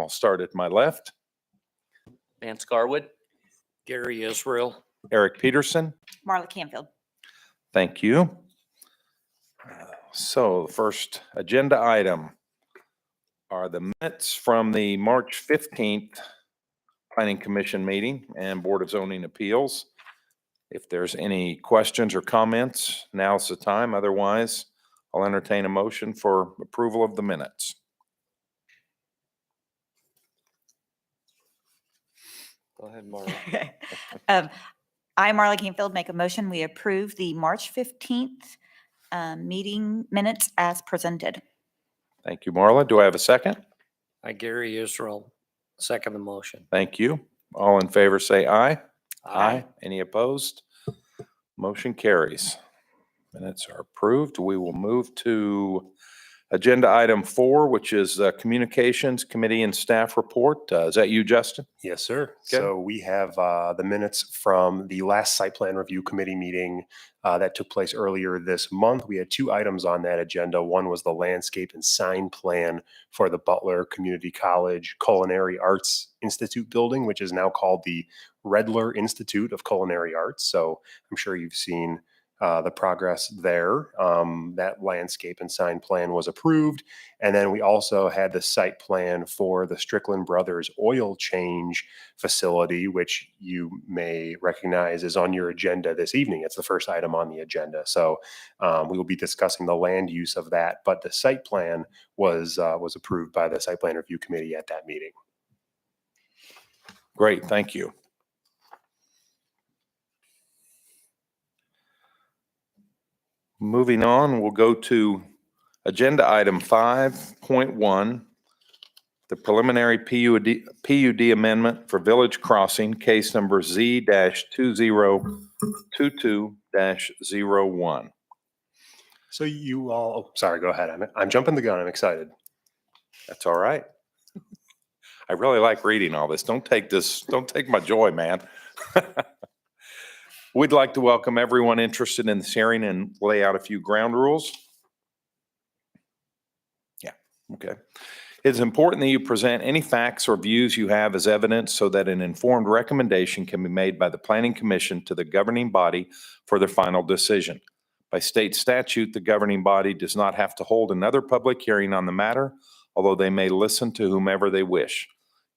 I'll start at my left. Vance Garwood. Gary Israel. Eric Peterson. Marla Canfield. Thank you. So the first agenda item are the minutes from the March 15th Planning Commission meeting and Board of Zoning Appeals. If there's any questions or comments, now's the time. Otherwise, I'll entertain a motion for approval of the minutes. Go ahead, Marla. I, Marla Canfield, make a motion. We approve the March 15th meeting minutes as presented. Thank you, Marla. Do I have a second? I, Gary Israel, second the motion. Thank you. All in favor say aye. Any opposed? Motion carries. Minutes are approved. We will move to agenda item 4, which is Communications Committee and Staff Report. Is that you, Justin? Yes, sir. Okay. So we have the minutes from the last site plan review committee meeting that took place earlier this month. We had 2 items on that agenda. One was the landscape and sign plan for the Butler Community College Culinary Arts Institute building, which is now called the Redler Institute of Culinary Arts. So I'm sure you've seen the progress there. That landscape and sign plan was approved. And then we also had the site plan for the Strickland Brothers oil change facility, which you may recognize is on your agenda this evening. It's the first item on the agenda. So we will be discussing the land use of that, but the site plan was approved by the site plan review committee at that meeting. Great, thank you. Moving on, we'll go to agenda item 5.1, the preliminary PUD amendment for Village Crossing, case number Z-2022-01. So you all, oh, sorry, go ahead. I'm jumping the gun. I'm excited. That's all right. I really like reading all this. Don't take my joy, man. We'd like to welcome everyone interested in this hearing and lay out a few ground rules. Yeah, okay. It's important that you present any facts or views you have as evidence so that an informed recommendation can be made by the Planning Commission to the governing body for their final decision. By state statute, the governing body does not have to hold another public hearing on the matter, although they may listen to whomever they wish.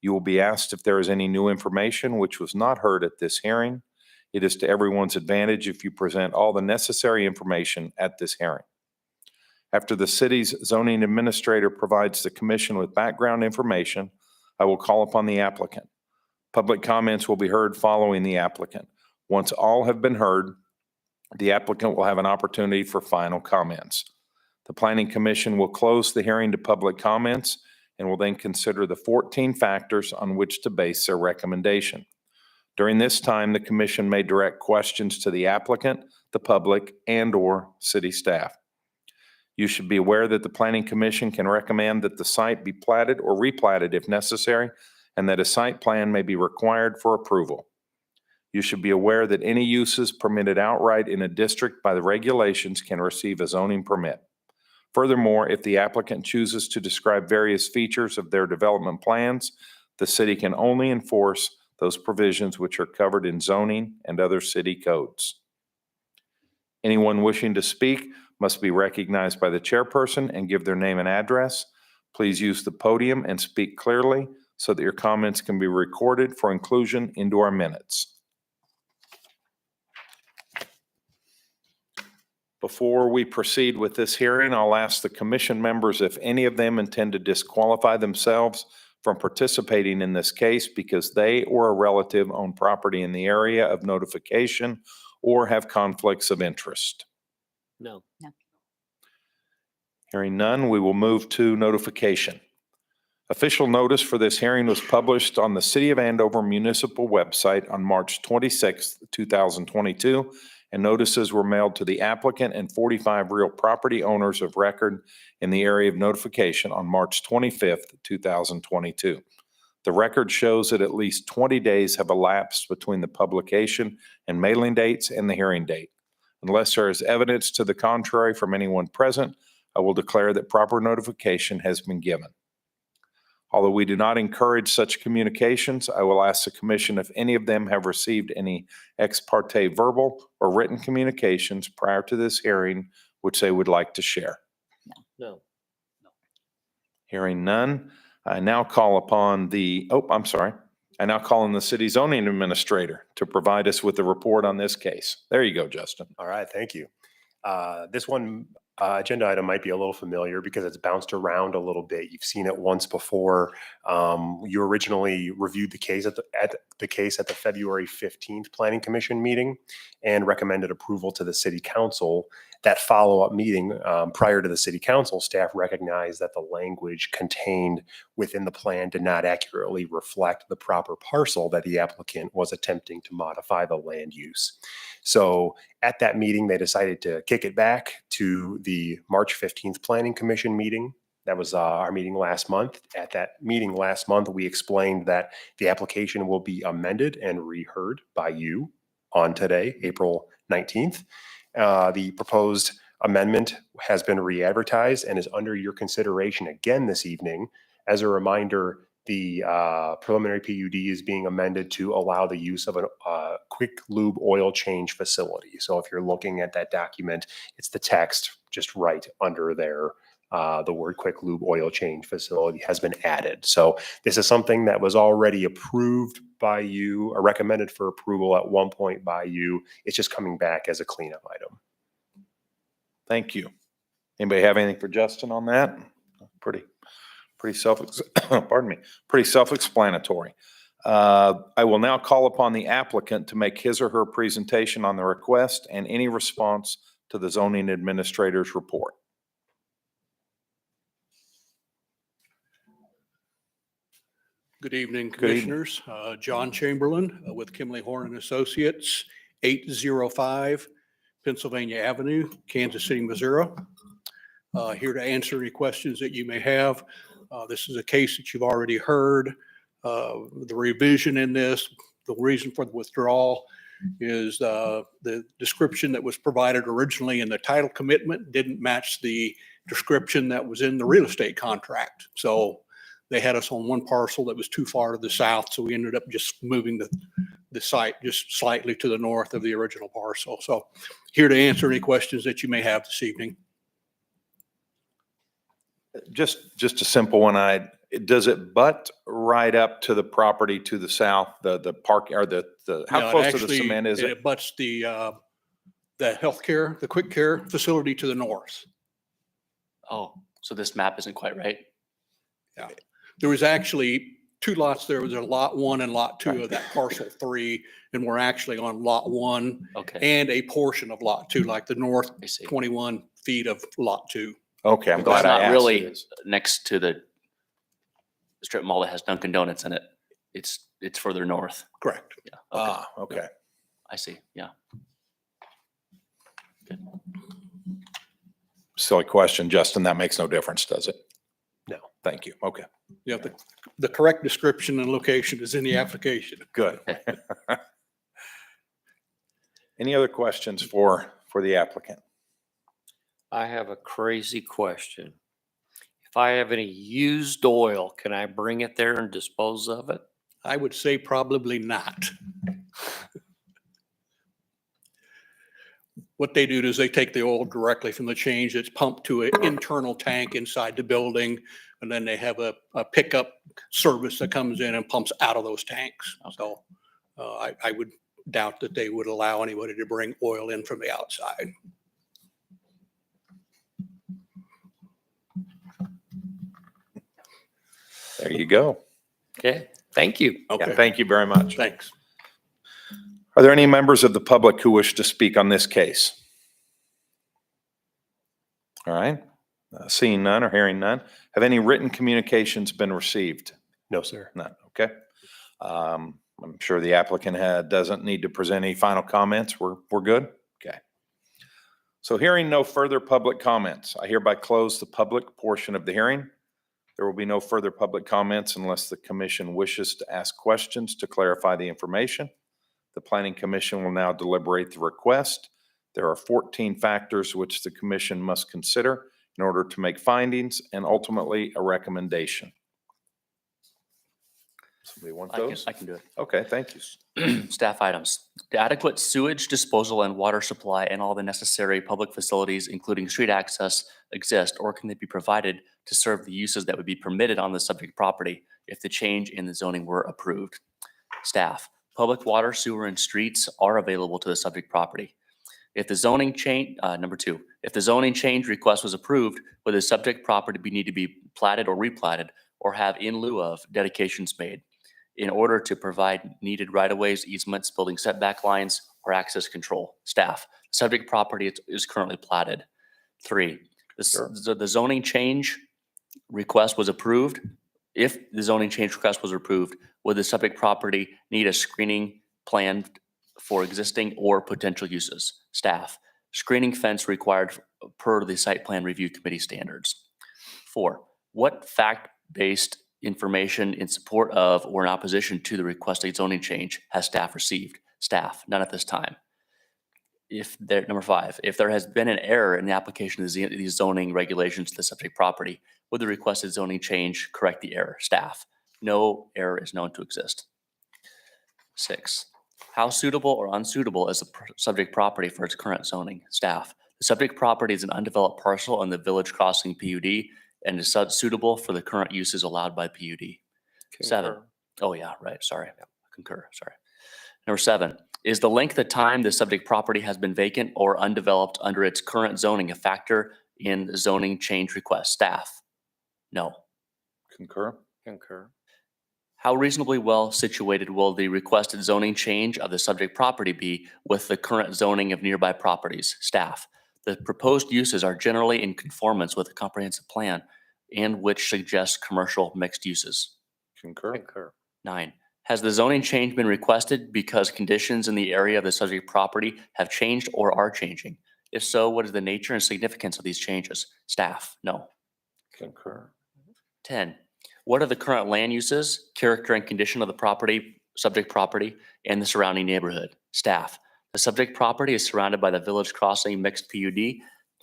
You will be asked if there is any new information which was not heard at this hearing. It is to everyone's advantage if you present all the necessary information at this hearing. After the city's zoning administrator provides the commission with background information, I will call upon the applicant. Public comments will be heard following the applicant. Once all have been heard, the applicant will have an opportunity for final comments. The Planning Commission will close the hearing to public comments and will then consider the 14 factors on which to base their recommendation. During this time, the commission may direct questions to the applicant, the public, and/or city staff. You should be aware that the Planning Commission can recommend that the site be platted or replatted if necessary, and that a site plan may be required for approval. You should be aware that any uses permitted outright in a district by the regulations can receive a zoning permit. Furthermore, if the applicant chooses to describe various features of their development plans, the city can only enforce those provisions which are covered in zoning and other city codes. Anyone wishing to speak must be recognized by the chairperson and give their name and address. Please use the podium and speak clearly so that your comments can be recorded for inclusion into our minutes. Before we proceed with this hearing, I'll ask the commission members if any of them intend to disqualify themselves from participating in this case because they or a relative own property in the area of notification or have conflicts of interest. No. Hearing none, we will move to notification. Official notice for this hearing was published on the City of Andover municipal website on March 26, 2022, and notices were mailed to the applicant and 45 real property owners of record in the area of notification on March 25th, 2022. The record shows that at least 20 days have elapsed between the publication and mailing dates and the hearing date. Unless there is evidence to the contrary from anyone present, I will declare that proper notification has been given. Although we do not encourage such communications, I will ask the commission if any of them have received any ex parte verbal or written communications prior to this hearing which they would like to share. No. Hearing none, I now call upon I now call on the city zoning administrator to provide us with a report on this case. There you go, Justin. All right, thank you. This one agenda item might be a little familiar because it's bounced around a little bit. You've seen it once before. You originally reviewed the case at the February 15th Planning Commission meeting and recommended approval to the City Council. That follow-up meeting prior to the City Council, staff recognized that the language contained within the plan did not accurately reflect the proper parcel that the applicant was attempting to modify the land use. So at that meeting, they decided to kick it back to the March 15th Planning Commission meeting. That was our meeting last month. At that meeting last month, we explained that the application will be amended and reheard by you on today, April 19th. The proposed amendment has been re-advertised and is under your consideration again this evening. As a reminder, the preliminary PUD is being amended to allow the use of a quick lube oil change facility. So if you're looking at that document, it's the text just right under there. The word quick lube oil change facility has been added. So this is something that was already approved by you or recommended for approval at one point by you. It's just coming back as a cleanup item. Thank you. Anybody have anything for Justin on that? Pretty self-explanatory. I will now call upon the applicant to make his or her presentation on the request and any response to the zoning administrator's report. Good evening, Good evening. Commissioners. John Chamberlain with Kimley Horn and Associates, 805 Pennsylvania Avenue, Kansas City, Missouri. Here to answer any questions that you may have. This is a case that you've already heard. The revision in this, the reason for the withdrawal is the description that was provided originally in the title commitment didn't match the description that was in the real estate contract. So they had us on one parcel that was too far to the south, so we ended up just moving the site just slightly to the north of the original parcel. So here to answer any questions that you may have this evening. Just a simple one. Does it butt right up to the property to the south, the park, or how No, close to the cement is it? It butts the healthcare, the quick care facility to the north. Oh, so this map isn't quite right? Yeah. There was actually two lots. There was a lot 1 and lot 2 of that parcel 3, and we're actually on lot 1 Okay, and a portion of lot 2, like the north I see. 21 feet of lot 2. Okay, I'm It's glad I not asked. really It next to the strip mall that has Dunkin' Donuts in it. It's further north. Correct. Yeah, okay, Okay. I see, yeah. Good. Silly question, Justin. That makes no difference, does it? No. Thank you. Okay, Yeah, the correct description and location is in the application. good. Any other questions for the applicant? I have a crazy question. If I have any used oil, can I bring it there and dispose of it? I would say probably not. What they do is they take the oil directly from the change. It's pumped to an internal tank inside the building. And then they have a pickup service that comes in and pumps out of those tanks. So I would doubt that they would allow anybody to bring oil in from the outside. There you go. Okay, thank you. Yeah, Okay, thank you very much. thanks. Are there any members of the public who wish to speak on this case? All right. Seeing none or hearing none. Have any written communications been received? No, sir. None. Okay. I'm sure the applicant doesn't need to present any final comments. We're good? Okay. So hearing no further public comments, I hereby close the public portion of the hearing. There will be no further public comments unless the commission wishes to ask questions to clarify the information. The Planning Commission will now deliberate the request. There are 14 factors which the commission must consider in order to make findings and ultimately a recommendation. Anybody want I can, those? I can do it. Okay, thank you. Staff items. The adequate sewage disposal and water supply and all the necessary public facilities, including street access, exist, or can they be provided to serve the uses that would be permitted on the subject property if the change in the zoning were approved? Staff. Public water, sewer, and streets are available to the subject property. If the zoning change, number two, if the zoning change request was approved, would the subject property need to be platted or replatted or have in lieu of dedications made in order to provide needed right-of-ways, easements, building setback lines, or access control? Staff, subject property is currently platted. Three, Sure. the zoning change request was approved. If the zoning change request was approved, would the subject property need a screening plan for existing or potential uses? Staff, screening fence required per the site plan review committee standards. Four, what fact-based information in support of or in opposition to the requested zoning change has staff received? Staff, none at this time. Number five, if there has been an error in the application of these zoning regulations to the subject property, would the requested zoning change correct the error? Staff, no error is known to exist. Six, how suitable or unsuitable is the subject property for its current zoning? Staff, the subject property is an undeveloped parcel in the Village Crossing PUD and is suitable for the current uses allowed by PUD. Seven. Concur. Oh yeah, right, sorry. Concur, sorry. Number seven, is the length of time the subject property has been vacant or undeveloped under its current zoning a factor in the zoning change request? Staff, no. Concur? Concur. How reasonably well situated will the requested zoning change of the subject property be with the current zoning of nearby properties? Staff, the proposed uses are generally in conformance with the comprehensive plan and which suggests commercial mixed uses. Concur? Concur. Nine, has the zoning change been requested because conditions in the area of the subject property have changed or are changing? If so, what is the nature and significance of these changes? Staff, no. Concur? 10, what are the current land uses, character and condition of the property, subject property, and the surrounding neighborhood? Staff, the subject property is surrounded by the Village Crossing mixed PUD,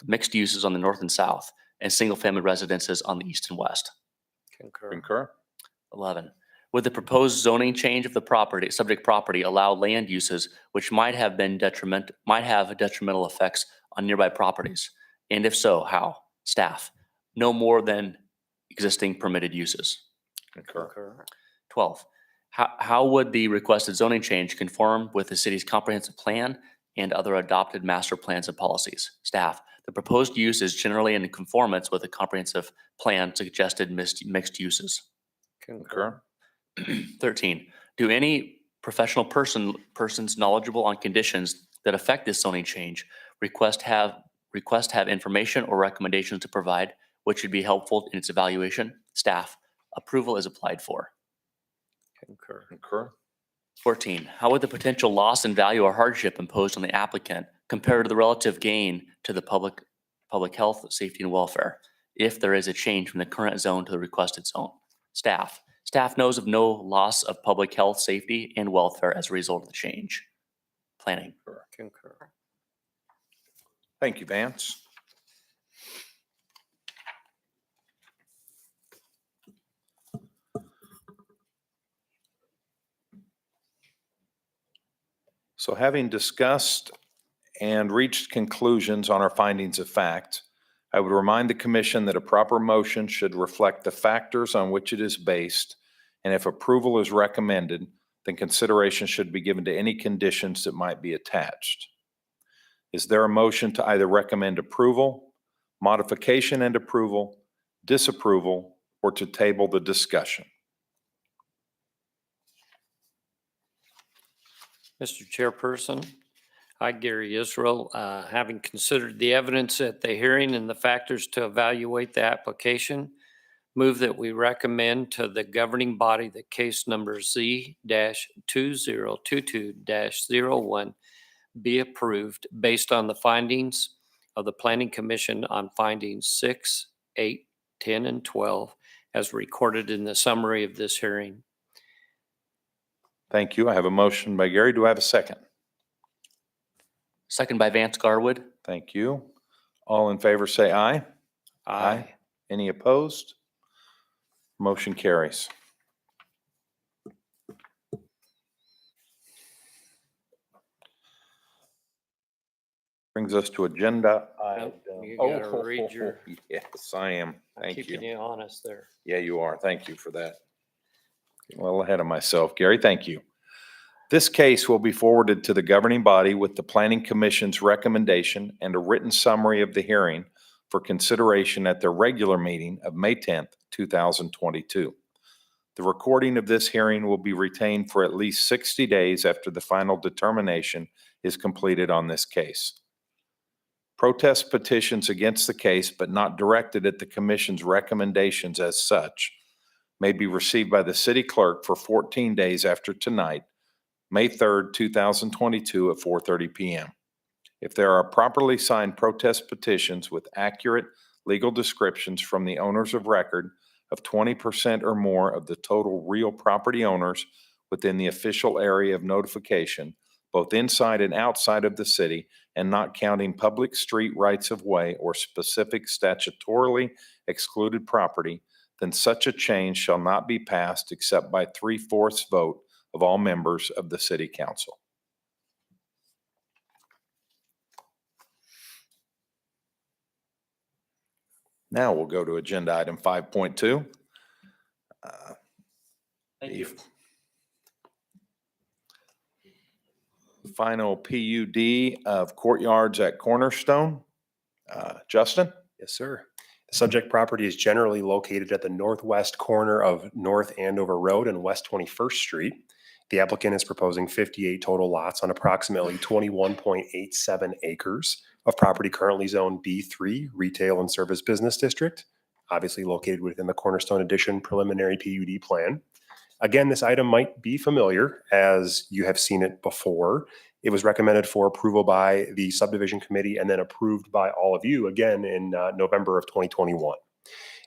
mixed uses on the north and south, and single-family residences on the east and west. Concur. Concur? 11, would the proposed zoning change of the property, subject property, allow land uses which might have detrimental effects on nearby properties? And if so, how? Staff, no more than existing permitted uses. Concur? Concur. 12, how would the requested zoning change conform with the city's comprehensive plan and other adopted master plans and policies? Staff, the proposed use is generally in conformance with the comprehensive plan suggested mixed uses. Concur. 13, do any professional persons knowledgeable on conditions that affect this zoning change request have information or recommendations to provide which would be helpful in its evaluation? Staff, approval is applied for. Concur. Concur? 14, how would the potential loss in value or hardship imposed on the applicant compare to the relative gain to the public health, safety, and welfare if there is a change from the current zone to the requested zone? Staff knows of no loss of public health, safety, and welfare as a result of the change. Planning. Concur. Thank you, Vance. So having discussed and reached conclusions on our findings of fact, I would remind the commission that a proper motion should reflect the factors on which it is based, and if approval is recommended, then consideration should be given to any conditions that might be attached. Is there a motion to either recommend approval, modification and approval, disapproval, or to table the discussion? Mr. Chairperson, I, Gary Israel, having considered the evidence at the hearing and the factors to evaluate the application, move that we recommend to the governing body that case number Z-2022-01 be approved based on the findings of the Planning Commission on findings 6, 8, 10, and 12 as recorded in the summary of this hearing. Thank you. I have a motion by Gary. Do I have a second? Second by Vance Garwood. Thank you. All in favor say aye. Any opposed? Motion carries. Brings us to agenda. Nope, you Oh, gotta read your- Yes, I am. I'm Thank keeping you. you honest there. Yeah, you are. Thank you for that. Well ahead of myself, Gary. Thank you. This case will be forwarded to the governing body with the Planning Commission's recommendation and a written summary of the hearing for consideration at their regular meeting of May 10th, 2022. The recording of this hearing will be retained for at least 60 days after the final determination is completed on this case. Protest petitions against the case, but not directed at the commission's recommendations as such, may be received by the city clerk for 14 days after tonight, May 3rd, 2022 at 4:30 p.m. If there are properly signed protest petitions with accurate legal descriptions from the owners of record of 20% or more of the total real property owners within the official area of notification, both inside and outside of the city, and not counting public street rights of way or specific statutorily excluded property, then such a change shall not be passed except by 3/4 vote of all members of the city council. Now we'll go to agenda item 5.2. Thank you. Final PUD of Courtyards at Cornerstone. Justin? Yes, sir. The subject property is generally located at the northwest corner of North Andover Road and West 21st Street. The applicant is proposing 58 total lots on approximately 21.87 acres of property currently zoned B3 Retail and Service Business District, obviously located within the Cornerstone Edition preliminary PUD plan. Again, this item might be familiar as you have seen it before. It was recommended for approval by the subdivision committee and then approved by all of you again in November of 2021.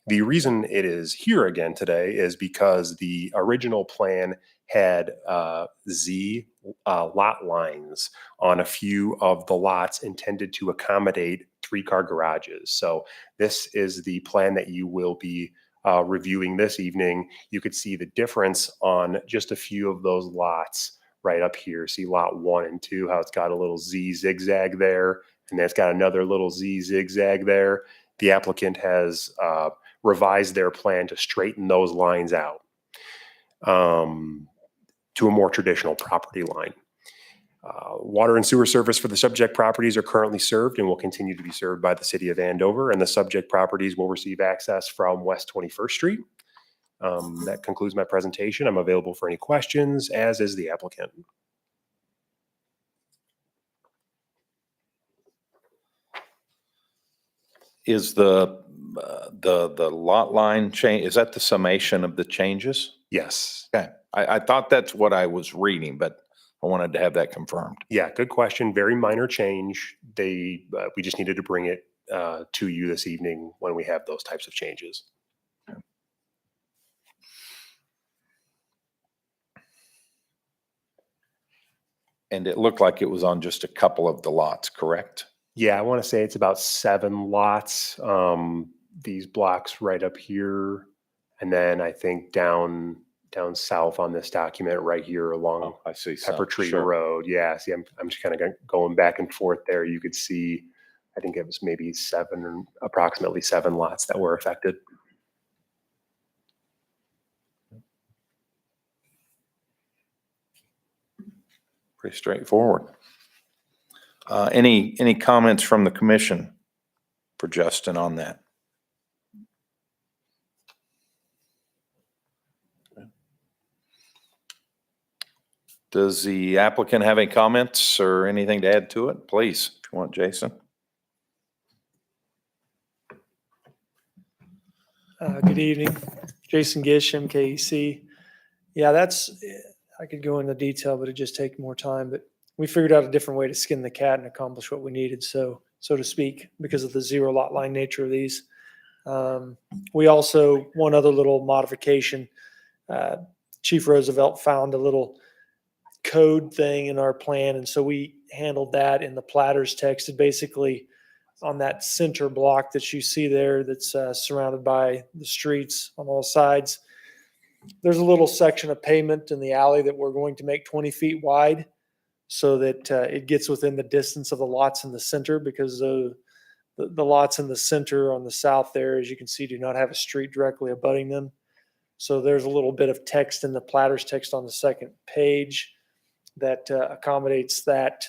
The reason it is here again today is because the original plan had Z lot lines on a few of the lots intended to accommodate 3-car garages. So this is the plan that you will be reviewing this evening. You could see the difference on just a few of those lots right up here. See lot 1 and 2, how it's got a little Z zigzag there, and then it's got another little Z zigzag there. The applicant has revised their plan to straighten those lines out to a more traditional property line. Water and sewer service for the subject properties are currently served and will continue to be served by the city of Andover, and the subject properties will receive access from West 21st Street. That concludes my presentation. I'm available for any questions, as is the applicant. Is the lot line change, is that the summation of the changes? Yes. Okay, I thought that's what I was reading, but I wanted to have that confirmed. Yeah, good question. Very minor change. We just needed to bring it to you this evening when we have those types of changes. And it looked like it was on just a couple of the lots, correct? Yeah, I want to say it's about 7 lots. These blocks right up here, and then I think down south on this document right here along Oh, I see. some. Pepper Tree Sure. Road. Yeah, see, I'm just kind of going back and forth there. You could see, I think it was maybe approximately 7 lots that were affected. Pretty straightforward. Any comments from the commission for Justin on that? Does the applicant have any comments or anything to add to it? Please, if you want, Jason. Good evening, Jason Gish, MKEC. Yeah, I could go into detail, but it'd just take more time. But we figured out a different way to skin the cat and accomplish what we needed, so to speak, because of the 0 lot line nature of these. We also, one other little modification, Chief Roosevelt found a little code thing in our plan, and so we handled that in the platter's text. It basically, on that center block that you see there that's surrounded by the streets on all sides, there's a little section of pavement in the alley that we're going to make 20 feet wide. so that it gets within the distance of the lots in the center, because the lots in the center on the south there, as you can see, do not have a street directly abutting them. So there's a little bit of text in the platter's text on the second page that accommodates that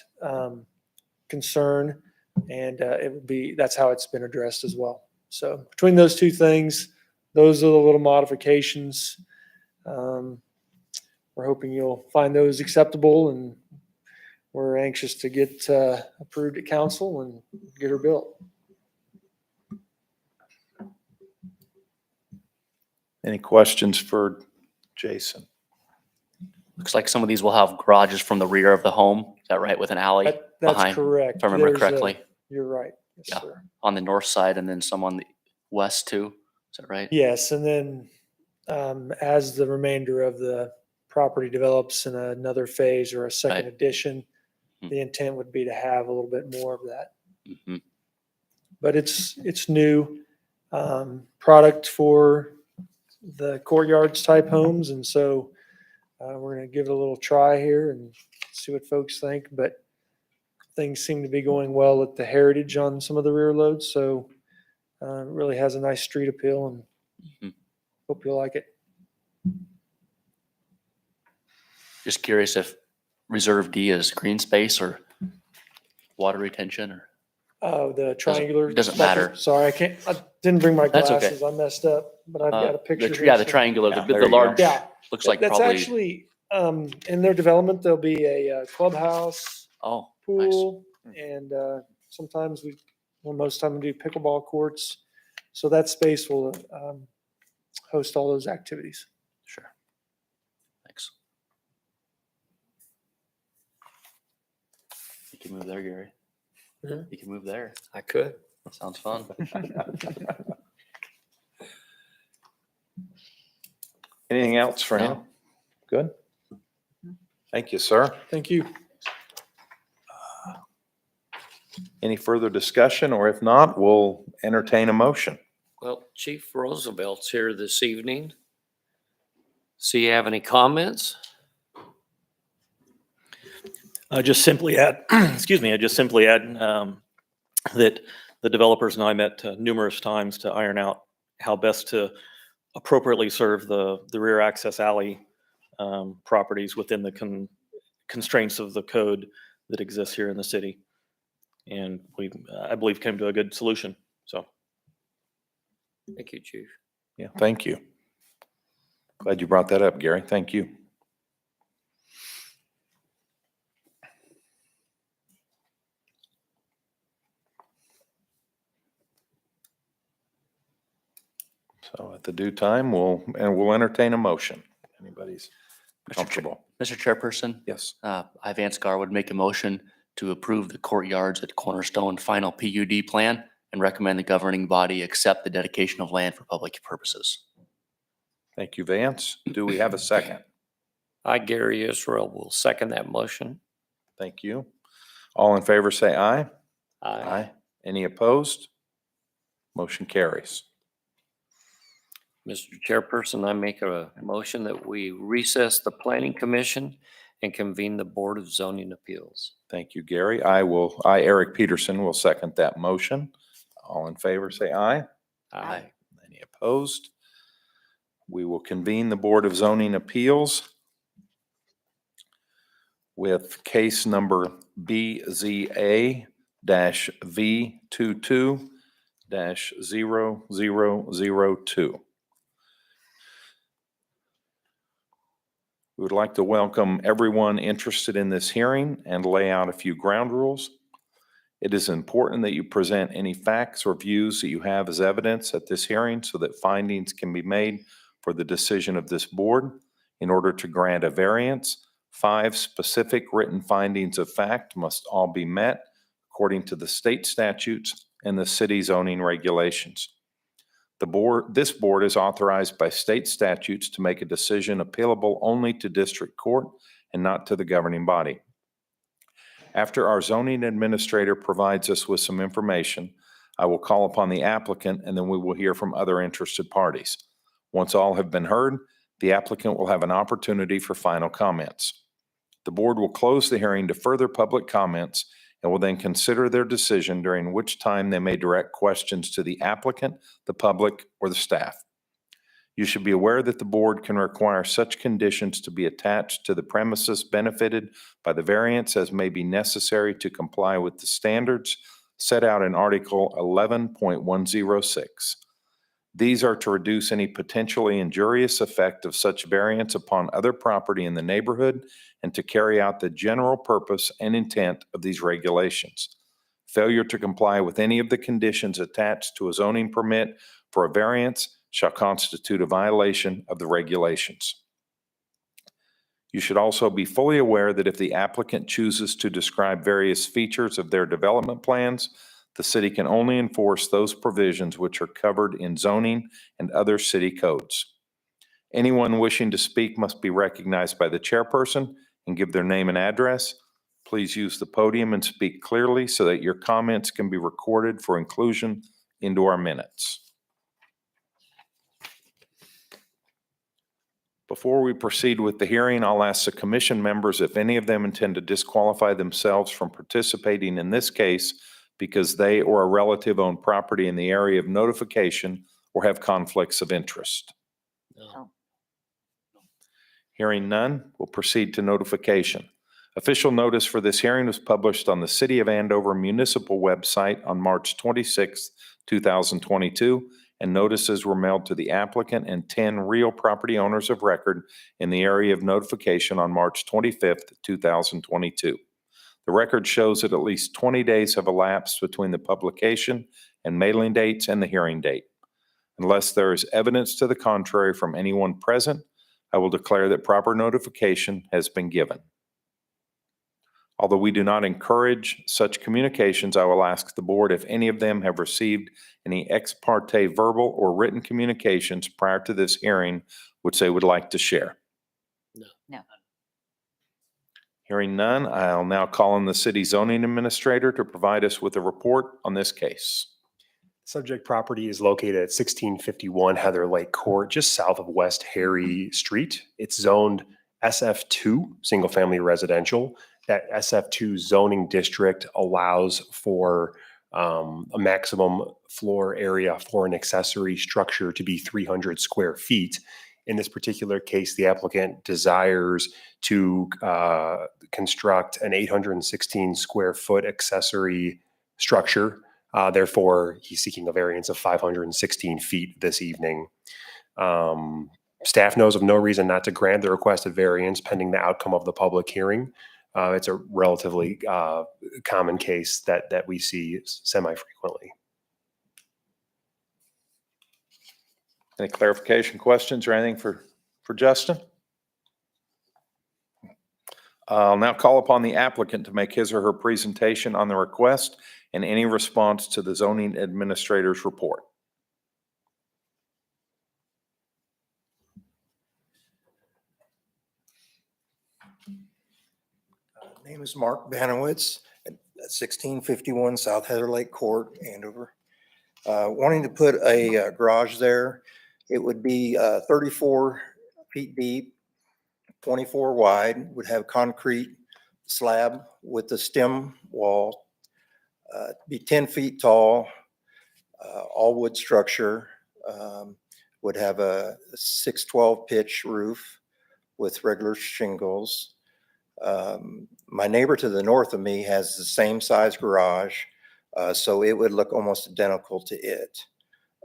concern, and that's how it's been addressed as well. So between those two things, those are the little modifications. We're hoping you'll find those acceptable, and we're anxious to get approved at council and get her built. Any questions for Jason? Looks like some of these will have garages from the rear of the home. Is that right? With an alley That's behind, correct. if I remember There's correctly, You're right. Yes, Yeah. sir. on the north side and then some on the west too. Is that right? Yes, and then as the remainder of the property develops in another phase or a second Right. addition, Hmm. the intent would be to have a little bit more of that. Mhm. But it's new product for the Courtyards type homes, and so we're going to give it a little try here and see what folks think. But things seem to be going well at the Heritage on some of the rear loads, so it really has a nice street appeal, and Mhm. hope you'll like it. Just curious if Reserve D is green space or water retention or, Oh, the triangular. doesn't structure. matter. Sorry, I didn't bring my That's okay. glasses. I messed up, but I've got a picture here. yeah, the so- triangular, Yeah, the there you go. large, Yeah. looks like That's probably, actually, in their development, there'll be a clubhouse, oh, nice. pool, and sometimes most time we do pickleball courts. So that space will host all those activities. Sure. Thanks. You can move there, Gary. Mhm. You can move there. I could. That sounds fun. Anything else for him? No. Good. Thank you, sir. Thank you. Any further discussion, or if not, we'll entertain a motion. Well, Chief Roosevelt's here this evening. So you have any comments? I just simply add, excuse me, that the developers and I met numerous times to iron out how best to appropriately serve the rear access alley properties within the constraints of the code that exists here in the city. And we, I believe, came to a good solution. So Thank you, Chief. Yeah, thank you. Glad you brought that up, Gary. Thank you. So at the due time, we'll entertain a motion. Anybody's comfortable? Mr. Chairperson, Yes. I, Vance Gar, would make a motion to approve the Courtyards at Cornerstone final PUD plan and recommend the governing body accept the dedication of land for public purposes. Thank you, Vance. Do we have a second? I, Gary Israel, will second that motion. Thank you. All in favor, say aye. Any opposed? Motion carries. Mr. Chairperson, I make a motion that we recess the Planning Commission and convene the Board of Zoning Appeals. Thank you, Gary. I, Eric Peterson, will second that motion. All in favor, say aye. Aye. Any opposed? We will convene the Board of Zoning Appeals with case number BZA-V22-0002. We would like to welcome everyone interested in this hearing and lay out a few ground rules. It is important that you present any facts or views that you have as evidence at this hearing so that findings can be made for the decision of this board. In order to grant a variance, 5 specific written findings of fact must all be met according to the state statutes and the city zoning regulations. This board is authorized by state statutes to make a decision appealable only to district court and not to the governing body. After our zoning administrator provides us with some information, I will call upon the applicant and then we will hear from other interested parties. Once all have been heard, the applicant will have an opportunity for final comments. The board will close the hearing to further public comments and will then consider their decision, during which time they may direct questions to the applicant, the public, or the staff. You should be aware that the board can require such conditions to be attached to the premises benefited by the variance as may be necessary to comply with the standards set out in Article 11.106. These are to reduce any potentially injurious effect of such variance upon other property in the neighborhood and to carry out the general purpose and intent of these regulations. Failure to comply with any of the conditions attached to a zoning permit for a variance shall constitute a violation of the regulations. You should also be fully aware that if the applicant chooses to describe various features of their development plans, the city can only enforce those provisions which are covered in zoning and other city codes. Anyone wishing to speak must be recognized by the chairperson and give their name and address. Please use the podium and speak clearly so that your comments can be recorded for inclusion into our minutes. Before we proceed with the hearing, I'll ask the commission members if any of them intend to disqualify themselves from participating in this case because they or a relative own property in the area of notification or have conflicts of interest. No. Hearing none, we'll proceed to notification. Official notice for this hearing was published on the City of Andover municipal website on March 26, 2022, and notices were mailed to the applicant and 10 real property owners of record in the area of notification on March 25th, 2022. The record shows that at least 20 days have elapsed between the publication and mailing dates and the hearing date. Unless there is evidence to the contrary from anyone present, I will declare that proper notification has been given. Although we do not encourage such communications, I will ask the board if any of them have received any ex parte verbal or written communications prior to this hearing which they would like to share. No. Hearing none, I'll now call on the city zoning administrator to provide us with a report on this case. Subject property is located at 1651 Heather Lake Court, just south of West Harry Street. It's zoned SF2, single family residential. That SF2 zoning district allows for a maximum floor area for an accessory structure to be 300 square feet. In this particular case, the applicant desires to construct an 816 square foot accessory structure. Therefore, he's seeking a variance of 516 feet this evening. Staff knows of no reason not to grant the requested variance pending the outcome of the public hearing. It's a relatively common case that we see semi-frequently. Any clarification questions or anything for Justin? I'll now call upon the applicant to make his or her presentation on the request and any response to the zoning administrator's report. Name is Mark Banowitz at 1651 South Heather Lake Court, Andover. Wanting to put a garage there. It would be 34 feet deep, 24 wide, would have concrete slab with the stem wall, be 10 feet tall, all wood structure, would have a 612 pitch roof with regular shingles. My neighbor to the north of me has the same size garage, so it would look almost identical to it.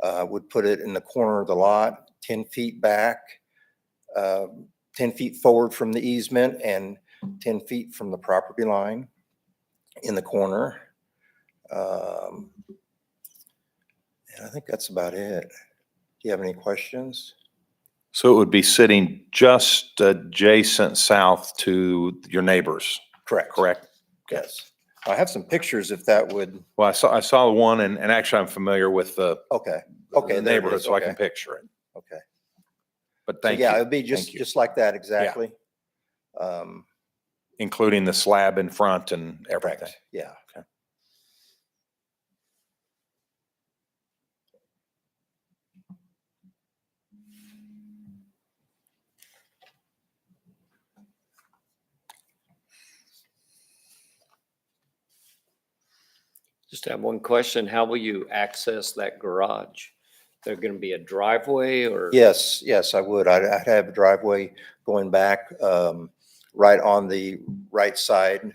Would put it in the corner of the lot, 10 feet back, 10 feet forward from the easement and 10 feet from the property line in the corner. And I think that's about it. Do you have any questions? So it would be sitting just adjacent south to your neighbors, Correct. correct? Yes. I have some pictures if that would, Well, I saw one and actually I'm familiar with the okay. the there it neighborhood, is, so I can okay. picture it. Okay. But So thank you. yeah, it'd be Thank you. just like that exactly. Including the slab in front and everything. Correct. Yeah. Okay. Just have one question. How will you access that garage? There going to be a driveway or? Yes, yes, I would. I'd have a driveway going back, right on the right side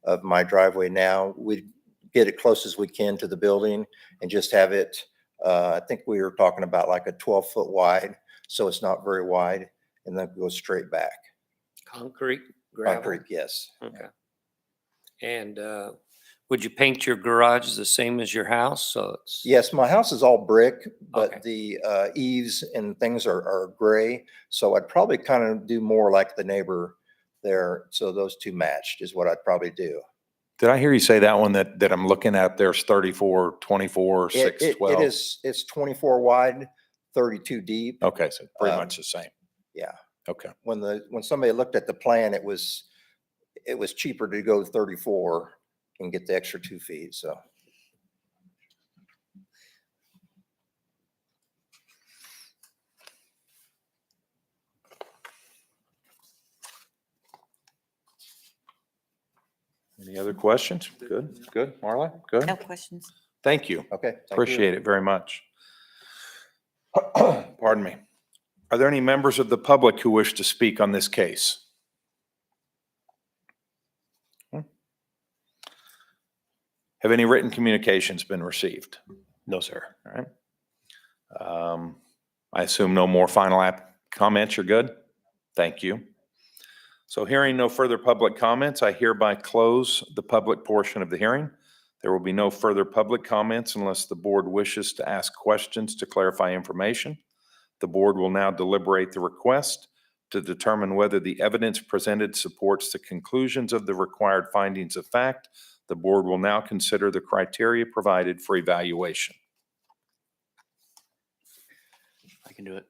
of my driveway now. We'd get it close as we can to the building and just have it, I think we were talking about like a 12-foot wide, so it's not very wide, and then go straight back. Concrete, gravel? Concrete, yes. Okay. And would you paint your garage the same as your house? So it's. Yes, my house is all brick, Okay. but the eaves and things are gray. So I'd probably kind of do more like the neighbor there. So those two matched is what I'd probably do. Did I hear you say that one that I'm looking at there's 34, 24, It 6, it 12? is, it's 24 wide, 32 deep. Okay, so pretty um, much the same. Yeah. Okay. When somebody looked at the plan, it was cheaper to go 34 and get the extra 2 feet. So. Any other questions? Good, good. Marla, good. No questions. Thank you. Okay. thank you. Appreciate it very much. Pardon me. Are there any members of the public who wish to speak on this case? Have any written communications been received? No, sir. All right. I assume no more final comments. You're good? Thank you. So hearing no further public comments, I hereby close the public portion of the hearing. There will be no further public comments unless the board wishes to ask questions to clarify information. The board will now deliberate the request to determine whether the evidence presented supports the conclusions of the required findings of fact. The board will now consider the criteria provided for evaluation. I can do it.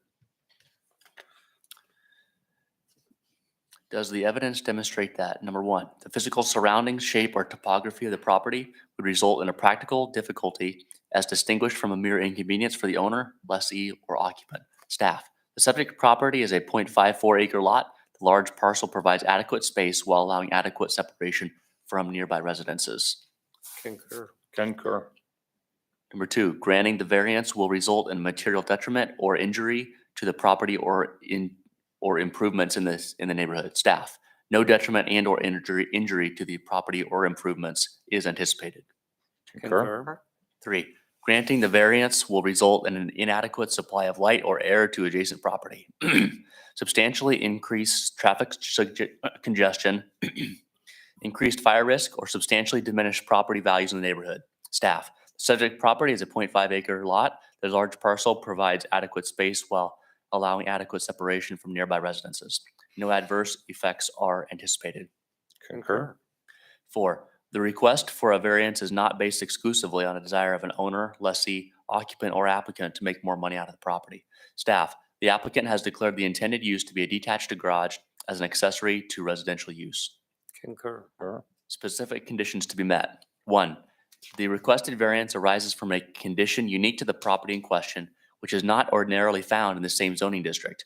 Does the evidence demonstrate that, number one, the physical surroundings, shape, or topography of the property would result in a practical difficulty as distinguished from a mere inconvenience for the owner, lessee, or occupant? Staff, the subject property is a 0.54 acre lot. The large parcel provides adequate space while allowing adequate separation from nearby residences. Concur. Concur. Number two, granting the variance will result in material detriment or injury to the property or improvements in the neighborhood. Staff, no detriment and or injury to the property or improvements is anticipated. Concur. Three, granting the variance will result in an inadequate supply of light or air to adjacent property. Substantially increase traffic congestion, increased fire risk, or substantially diminish property values in the neighborhood. Staff, subject property is a 0.5 acre lot. The large parcel provides adequate space while allowing adequate separation from nearby residences. No adverse effects are anticipated. Concur. Four, the request for a variance is not based exclusively on a desire of an owner, lessee, occupant, or applicant to make more money out of the property. Staff, the applicant has declared the intended use to be a detached garage as an accessory to residential use. Concur. Specific conditions to be met. One, the requested variance arises from a condition unique to the property in question, which is not ordinarily found in the same zoning district,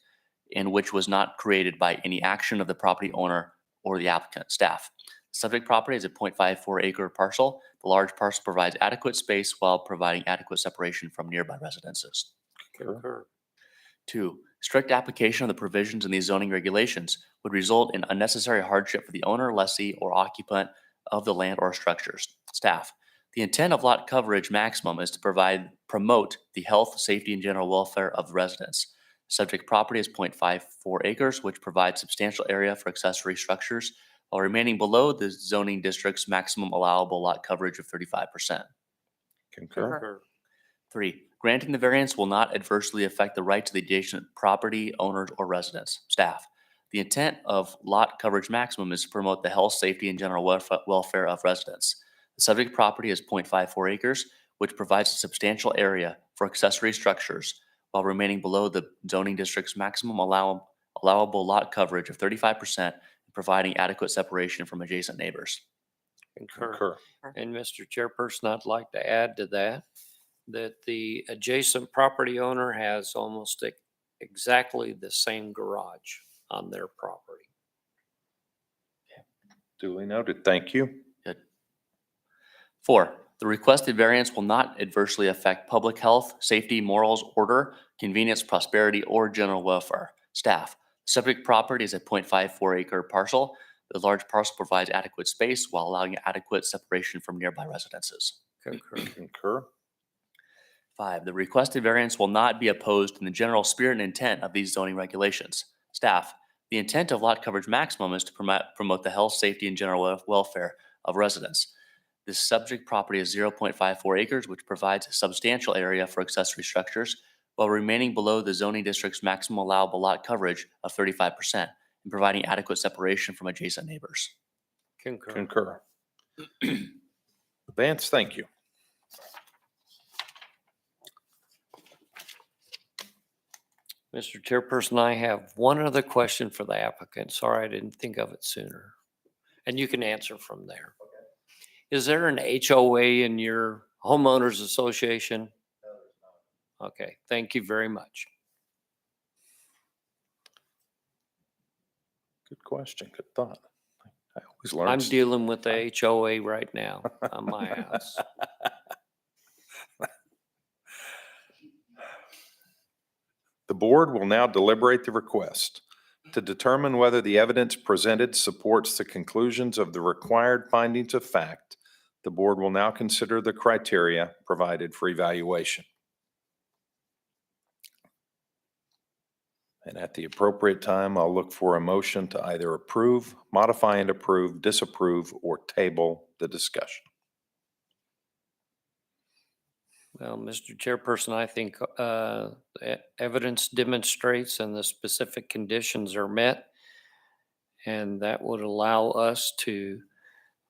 and which was not created by any action of the property owner or the applicant. Staff, the subject property is a 0.54 acre parcel. The large parcel provides adequate space while providing adequate separation from nearby residences. Concur. Two, strict application of the provisions in these zoning regulations would result in unnecessary hardship for the owner, lessee, or occupant of the land or structures. Staff, the intent of lot coverage maximum is to promote the health, safety, and general welfare of residents. Subject property is 0.54 acres, which provides substantial area for accessory structures while remaining below the zoning district's maximum allowable lot coverage of 35%. Concur. Three, granting the variance will not adversely affect the rights of the adjacent property owners or residents. Staff, the intent of lot coverage maximum is to promote the health, safety, and general welfare of residents. The subject property is 0.54 acres, which provides a substantial area for accessory structures while remaining below the zoning district's maximum allowable lot coverage of 35% and providing adequate separation from adjacent neighbors. Concur. And Mr. Chairperson, I'd like to add to that the adjacent property owner has almost exactly the same garage on their property. Duly noted. Thank you. Good. Four, The requested variance will not adversely affect public health, safety, morals, order, convenience, prosperity, or general welfare. Staff, the subject property is a 0.54 acre parcel. The large parcel provides adequate space while allowing adequate separation from nearby residences. Concur. Concur. 5, the requested variance will not be opposed in the general spirit and intent of these zoning regulations. Staff, the intent of lot coverage maximum is to promote the health, safety, and general welfare of residents. This subject property is 0.54 acres, which provides a substantial area for accessory structures while remaining below the zoning district's maximum allowable lot coverage of 35% and providing adequate separation from adjacent neighbors. Concur. Concur. Vance, thank you. Mr. Chairperson, I have one other question for the applicant. Sorry, I didn't think of it sooner. And you can answer from there. Is there an HOA in your homeowners association? Okay, thank you very much. Good question. Good thought. I always learn. I'm dealing with the HOA right now on my house. The board will now deliberate the request to determine whether the evidence presented supports the conclusions of the required findings of fact. The board will now consider the criteria provided for evaluation. And at the appropriate time, I'll look for a motion to either approve, modify and approve, disapprove, or table the discussion. Well, Mr. Chairperson, I think evidence demonstrates and the specific conditions are met. And that would allow us to,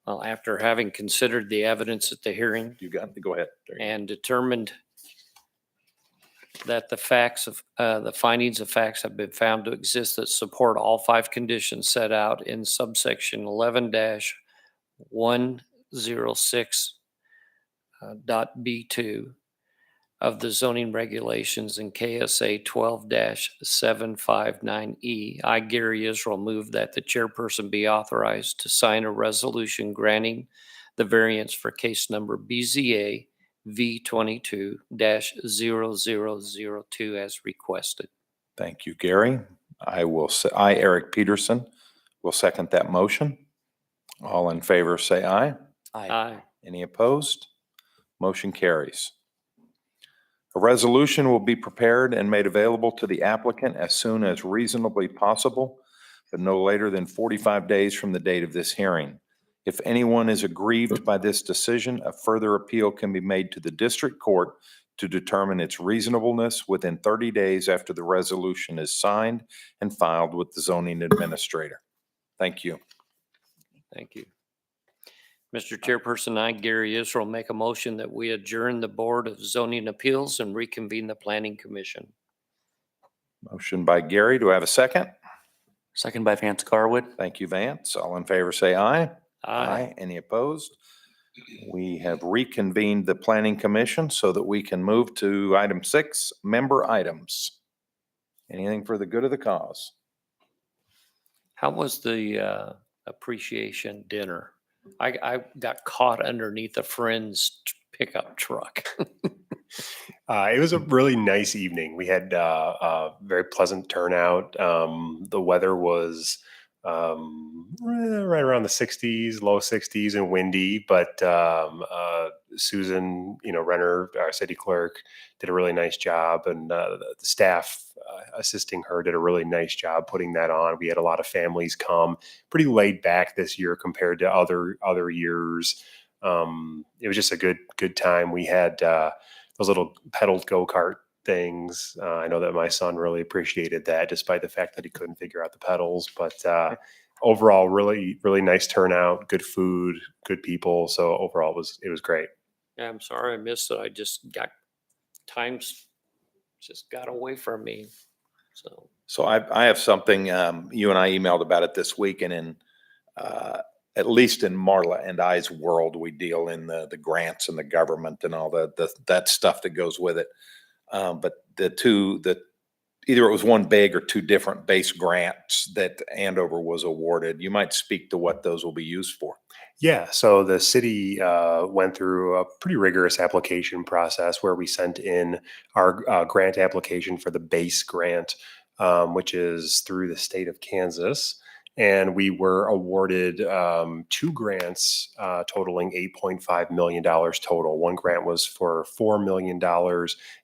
well, after having considered the evidence at the hearing You got it. Go ahead. There you go. and determined that the facts of, the findings of facts have been found to exist that support all 5 conditions set out in subsection 11-106.b2 of the zoning regulations in KSA 12-759E. I, Gary Israel, move that the chairperson be authorized to sign a resolution granting the variance for case number BZA V22-0002 as requested. Thank you, Gary. I, Eric Peterson, will second that motion. All in favor, say aye. Aye. Any opposed? Motion carries. A resolution will be prepared and made available to the applicant as soon as reasonably possible, but no later than 45 days from the date of this hearing. If anyone is aggrieved by this decision, a further appeal can be made to the district court to determine its reasonableness within 30 days after the resolution is signed and filed with the zoning administrator. Thank you. Thank you. Mr. Chairperson, I, Gary Israel, make a motion that we adjourn the Board of Zoning Appeals and reconvene the Planning Commission. Motion by Gary. Do I have a second? Second by Vance Garwood. Thank you, Vance. All in favor, say aye. Aye. Any opposed? We have reconvened the Planning Commission so that we can move to item 6, member items. Anything for the good of the cause? How was the appreciation dinner? I got caught underneath a friend's pickup truck. It was a really nice evening. We had a very pleasant turnout. The weather was right around the 60s, low 60s, and windy. But Susan, Renner, our city clerk, did a really nice job, and the staff assisting her did a really nice job putting that on. We had a lot of families come. Pretty laid back this year compared to other years. It was just a good time. We had those little pedaled go-kart things. I know that my son really appreciated that, despite the fact that he couldn't figure out the pedals. But overall, really, really nice turnout, good food, good people. So overall, it was great. Yeah, I'm sorry I missed it. I just times just got away from me. So I have something, you and I emailed about it this week, and in at least in Marla and I's world, we deal in the grants and the government and all that stuff that goes with it. But the either it was one big or two different base grants that Andover was awarded. You might speak to what those will be used for. Yeah, so the city went through a pretty rigorous application process where we sent in our grant application for the base grant, which is through the state of Kansas. And we were awarded two grants totaling $8.5 million total. One grant was for $4 million,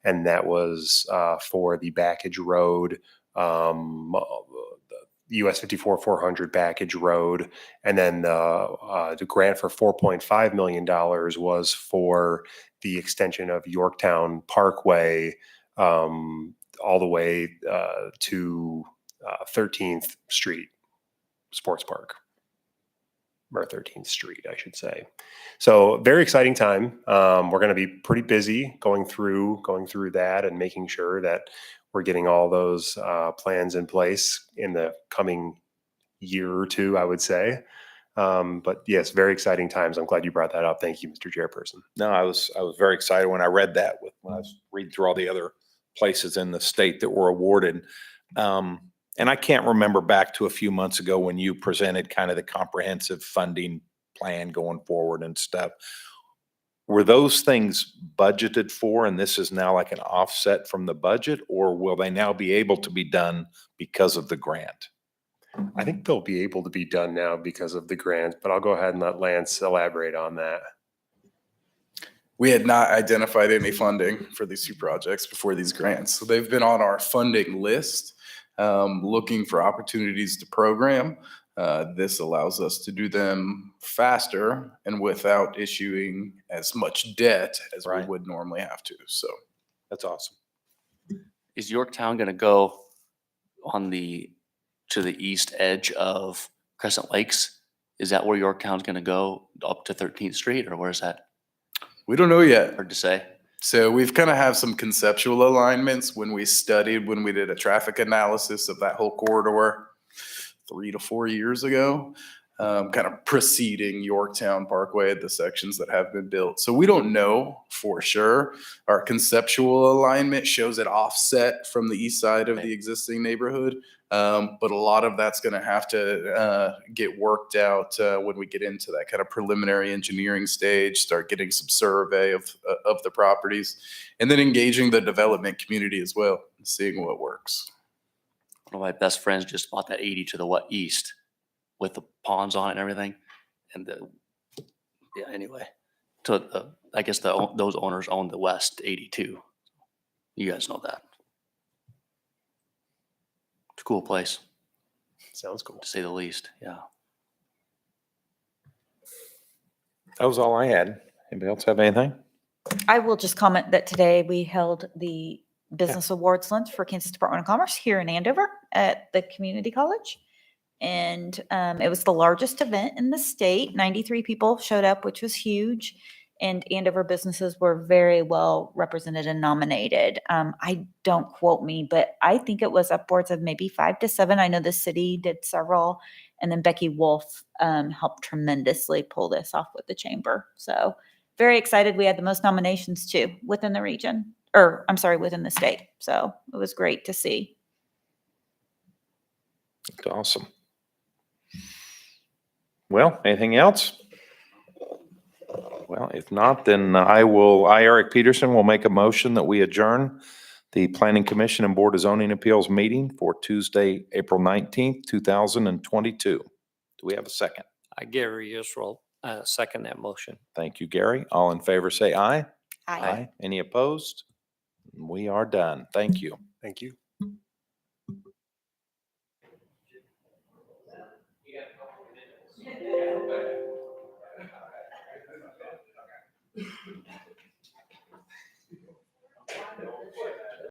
and that was for the Backage Road, US 54-400 Backage Road. And then the grant for $4.5 million was for the extension of Yorktown Parkway all the way to 13th Street Sports Park, or 13th Street, I should say. So very exciting time. We're going to be pretty busy going through that and making sure that we're getting all those plans in place in the coming year or two, I would say. But yes, very exciting times. I'm glad you brought that up. Thank you, Mr. Chairperson. No, I was very excited when I read that when I was reading through all the other places in the state that were awarded. And I can't remember back to a few months ago when you presented kind of the comprehensive funding plan going forward and stuff. Were those things budgeted for, and this is now like an offset from the budget, or will they now be able to be done because of the grant? I think they'll be able to be done now because of the grant, but I'll go ahead and let Lance elaborate on that. We had not identified any funding for these two projects before these grants. So they've been on our funding list, looking for opportunities to program. This allows us to do them faster and without issuing as much debt as we Right. would normally have to. So That's awesome. Is Yorktown going to go to the east edge of Crescent Lakes? Is that where Yorktown's going to go, up to 13th Street, or where is that? we don't know yet. Hard to say. So we've kind of have some conceptual alignments when we did a traffic analysis of that whole corridor 3 to 4 years ago, kind of preceding Yorktown Parkway, the sections that have been built. So we don't know for sure. Our conceptual alignment shows it offset from the east side of the existing neighborhood. But a lot of that's going to have to get worked out when we get into that kind of preliminary engineering stage, start getting some survey of the properties, and then engaging the development community as well, and seeing what works. One of my best friends just bought that 80 to the east with the ponds on it and everything. And anyway, so I guess those owners own the west 82. You guys know that. It's a cool place, Sounds cool. to say the least. Yeah. That was all I had. Anybody else have anything? I will just comment that today we held the Business Awards lunch for Kansas Department of Commerce here in Andover at the community college. And it was the largest event in the state. 93 people showed up, which was huge. And Andover businesses were very well represented and nominated. Don't quote me, but I think it was upwards of maybe 5 to 7. I know the city did several. And then Becky Wolf helped tremendously pull this off with the chamber. So very excited. We had the most nominations too within the region, or I'm sorry, within the state. So it was great to see. That's awesome. Well, anything else? Well, if not, then Eric Peterson, will make a motion that we adjourn the Planning Commission and Board of Zoning Appeals meeting for Tuesday, April 19th, 2022. Do we have a second? Gary Israel, second that motion. Thank you, Gary. All in favor, say aye. Aye. Any opposed? We are done. Thank you. Thank you.